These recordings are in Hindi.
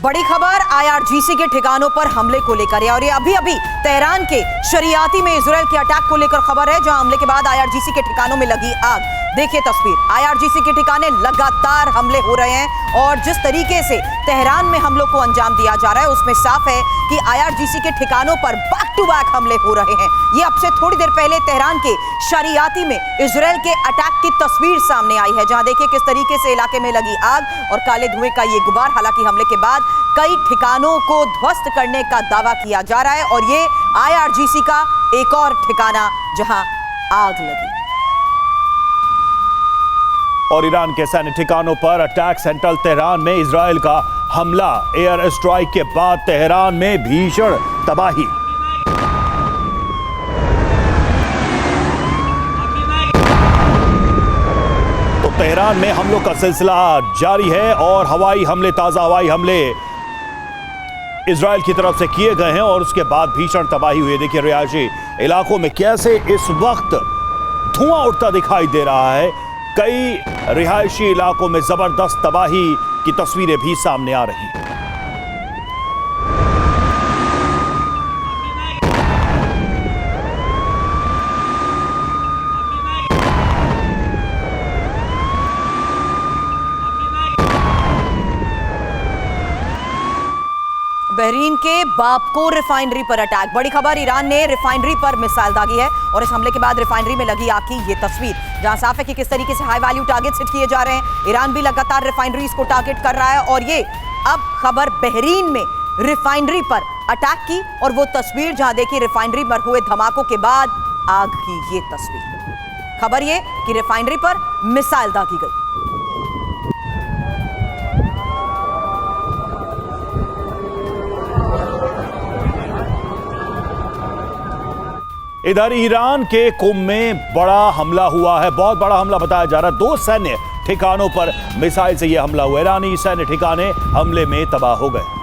बड़ी खबर आईआरजीसी के ठिकानों पर हमले को लेकर है और ये अभी अभी तेहरान के शरियाती में इजराइल के अटैक को लेकर खबर है, जहां हमले के बाद आईआरजीसी के ठिकानों में लगी आग। देखिए तस्वीर, आईआरजीसी के ठिकाने लगातार हमले हो रहे हैं और जिस तरीके से तेहरान में हमलों को अंजाम दिया जा रहा है उसमें साफ है कि आईआरजीसी के ठिकानों पर बैक टू बैक हमले हो रहे हैं। ये अब से थोड़ी देर पहले तेहरान के शरियाती में इजराइल के अटैक की तस्वीर सामने आई है, जहां देखिए किस तरीके से इलाके में लगी आग और काले धुएं का ये गुबार। हालांकि हमले के बाद कई ठिकानों को ध्वस्त करने का दावा किया जा रहा है और ये आईआरजीसी का एक और ठिकाना जहां आग लगी। और ईरान के सैन्य ठिकानों पर अटैक। सेंट्रल तेहरान में इजराइल का हमला, एयर स्ट्राइक के बाद तेहरान में भीषण तबाही। तो तेहरान में हमलों का सिलसिला जारी है और हवाई हमले, ताजा हवाई हमले इजराइल की तरफ से किए गए हैं और उसके बाद भीषण तबाही हुई। देखिए रिहायशी इलाकों में कैसे इस वक्त धुआं उठता दिखाई दे रहा है। कई रिहायशी इलाकों में जबरदस्त तबाही की तस्वीरें भी सामने आ रही हैं। बहरीन के बापको रिफाइनरी पर अटैक। बड़ी खबर, ईरान ने रिफाइनरी पर मिसाइल दागी है और इस हमले के बाद रिफाइनरी में लगी आग की ये तस्वीर, जहां साफ है कि किस तरीके से हाई वैल्यू टारगेट्स हिट किए जा रहे हैं। ईरान भी लगातार रिफाइनरीज को टारगेट कर रहा है और ये अब खबर बहरीन में रिफाइनरी पर अटैक की और वो तस्वीर जहां देखिए रिफाइनरी पर हुए धमाकों के बाद आग की ये तस्वीर। खबर ये कि रिफाइनरी पर मिसाइल दागी गई। इधर ईरान के कुम में बड़ा हमला हुआ है, बहुत बड़ा हमला बताया जा रहा है। 2 सैन्य ठिकानों पर मिसाइल से यह हमला हुआ। ईरानी सैन्य ठिकाने हमले में तबाह हो गए।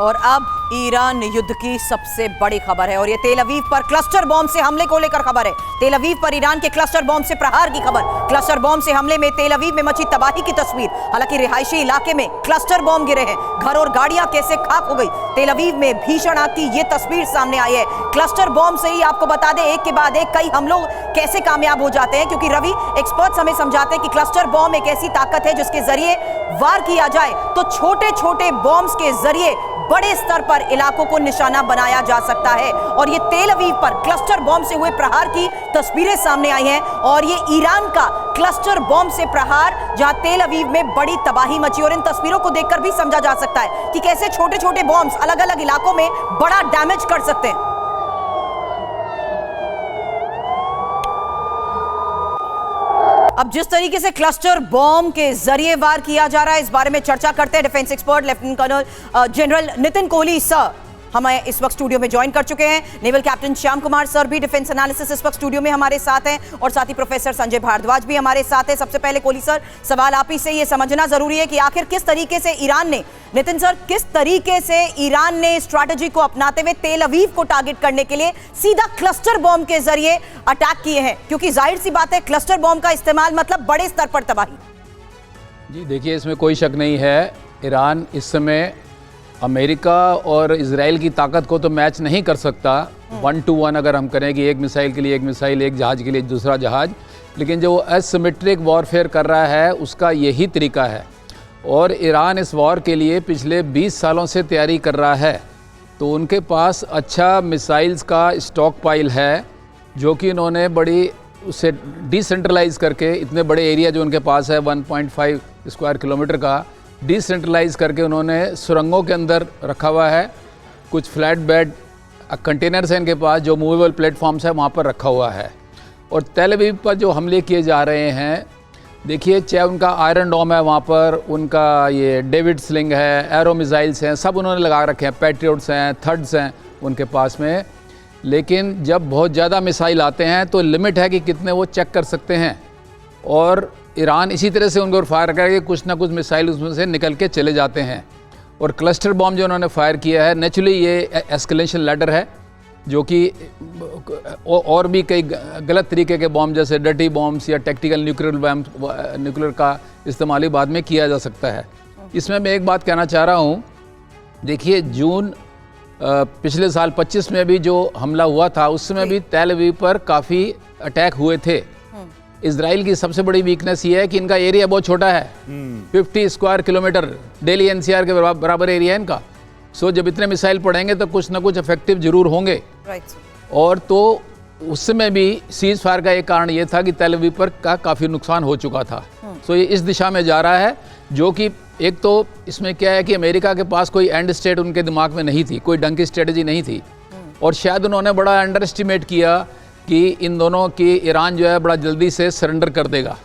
और अब ईरान युद्ध की सबसे बड़ी खबर है और ये तेल अवीव पर क्लस्टर बॉम्ब से हमले को लेकर खबर है। तेल अवीव पर ईरान के क्लस्टर बॉम्ब से प्रहार की खबर। क्लस्टर बॉम्ब से हमले में तेल अवीव में मची तबाही की तस्वीर। हालांकि रिहायशी इलाके में क्लस्टर बॉम्ब गिरे हैं, घर और गाड़ियां कैसे खाक हो गई। तेल अवीव में भीषण आग की ये तस्वीर सामने आई है। क्लस्टर बॉम्ब से ही आपको बता दें, एक के बाद एक कई हमलों कैसे कामयाब हो जाते हैं, क्योंकि रवि एक्सपर्ट्स हमें समझाते हैं कि क्लस्टर बॉम्ब एक ऐसी ताकत है जिसके जरिए वार किया जाए तो छोटे छोटे बॉम्ब्स के जरिए बड़े स्तर पर इलाकों को निशाना बनाया जा सकता है। और ये तेल अवीव पर क्लस्टर बॉम्ब से हुए प्रहार की तस्वीरें सामने आई हैं और ये ईरान का क्लस्टर बॉम्ब से प्रहार, जहां तेल अवीव में बड़ी तबाही मची। और इन तस्वीरों को देखकर भी समझा जा सकता है कि कैसे छोटे छोटे बॉम्ब्स अलग अलग इलाकों में बड़ा डैमेज कर सकते हैं। अब जिस तरीके से क्लस्टर बॉम्ब के जरिए वार किया जा रहा है, इस बारे में चर्चा करते हैं defence expert lieutenant colonel general Nitin Kohli sir हमें इस वक्त स्टूडियो में ज्वाइन कर चुके हैं। Naval captain Shyam Kumar sir भी डिफेंस एनालिसिस इस वक्त स्टूडियो में हमारे साथ हैं और साथ ही प्रोफेसर संजय भारद्वाज भी हमारे साथ हैं। सबसे पहले कोहली सर, सवाल आप ही से ये समझना जरूरी है कि आखिर किस तरीके से ईरान ने, नितिन सर, किस तरीके से ईरान ने स्ट्रैटेजी को अपनाते हुए तेल अवीव को टारगेट करने के लिए सीधा क्लस्टर बॉम्ब के जरिए अटैक किए हैं, क्योंकि जाहिर सी बात है क्लस्टर बॉम्ब का इस्तेमाल मतलब बड़े स्तर पर तबाही। जी देखिए, इसमें कोई शक नहीं है, ईरान इस समय अमेरिका और इजराइल की ताकत को तो मैच नहीं कर सकता 1 to 1 अगर हम करें कि एक मिसाइल के लिए एक मिसाइल, एक जहाज़ के लिए दूसरा जहाज़, लेकिन जो एसिमेट्रिक वॉरफेयर कर रहा है उसका यही तरीका है। और ईरान इस वॉर के लिए पिछले 20 सालों से तैयारी कर रहा है, तो उनके पास अच्छा मिसाइल्स का स्टॉक पाइल है, जो कि इन्होंने बड़ी उसे डिसेंट्रलाइज करके, इतने बड़े एरिया जो उनके पास है 1.5 स्क्वायर किलोमीटर का, डिसेंट्रलाइज करके उन्होंने सुरंगों के अंदर रखा हुआ है। कुछ फ्लैट बेड कंटेनर्स हैं इनके पास, जो मूवेबल प्लेटफॉर्म्स है वहाँ पर रखा हुआ है। और तेल अवीव पर जो हमले किए जा रहे हैं, देखिए चाहे उनका आयरन डोम है, वहाँ पर उनका ये डेविड स्लिंग है, एरो मिसाइल्स हैं, सब उन्होंने लगा रखे हैं, पैट्रियट्स हैं, थर्ड्स हैं उनके पास में। लेकिन जब बहुत ज़्यादा मिसाइल आते हैं तो लिमिट है कि कितने वो चेक कर सकते हैं, और ईरान इसी तरह से उनके ऊपर फायर करके कुछ ना कुछ मिसाइल उसमें से निकल के चले जाते हैं। और क्लस्टर बॉम्ब जो उन्होंने फायर किया है, नेचुरली ये एस्केलेशन लैडर है जो कि और भी कई गलत तरीके के बॉम्ब जैसे डर्टी बॉम्ब्स या टैक्टिकल न्यूक्लियर का इस्तेमाल बाद में किया जा सकता है। इसमें मैं एक बात कहना चाह रहा हूँ, देखिए जून पिछले साल 25 में भी जो हमला हुआ था उस समय भी तेल अवीव पर काफ़ी अटैक हुए थे। इजराइल की सबसे बड़ी वीकनेस ये है कि इनका एरिया बहुत छोटा है, 50 स्क्वायर किलोमीटर, दिल्ली एनसीआर के बराबर एरिया है इनका। सो जब इतने मिसाइल पड़ेंगे तो कुछ ना कुछ इफेक्टिव जरूर होंगे। और तो उस समय भी सीज फायर का एक कारण ये था कि तेल अवीव पर का काफ़ी नुकसान हो चुका था। सो ये इस दिशा में जा रहा है, जो कि एक तो इसमें क्या है कि अमेरिका के पास कोई एंड स्टेट उनके दिमाग में नहीं थी, कोई ढंग की स्ट्रेटजी नहीं थी, और शायद उन्होंने बड़ा अंडर एस्टिमेट किया कि इन दोनों की ईरान जो है बड़ा जल्दी से सरेंडर कर देगा,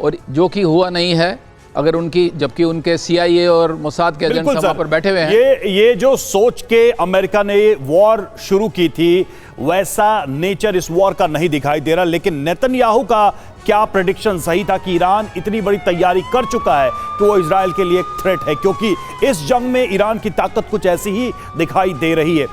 और जो कि हुआ नहीं है। अगर उनकी, जबकि उनके CIA और मोसाद के एजेंट्स वहां पर बैठे हुए हैं। ये जो सोच के अमेरिका ने वॉर शुरू की थी वैसा नेचर इस वॉर का नहीं दिखाई दे रहा। लेकिन नेतन्याहू का क्या प्रेडिक्शन सही था कि ईरान इतनी बड़ी तैयारी कर चुका है कि वो इजराइल के लिए एक थ्रेट है, क्योंकि इस जंग में ईरान की ताकत कुछ ऐसी ही दिखाई दे रही है।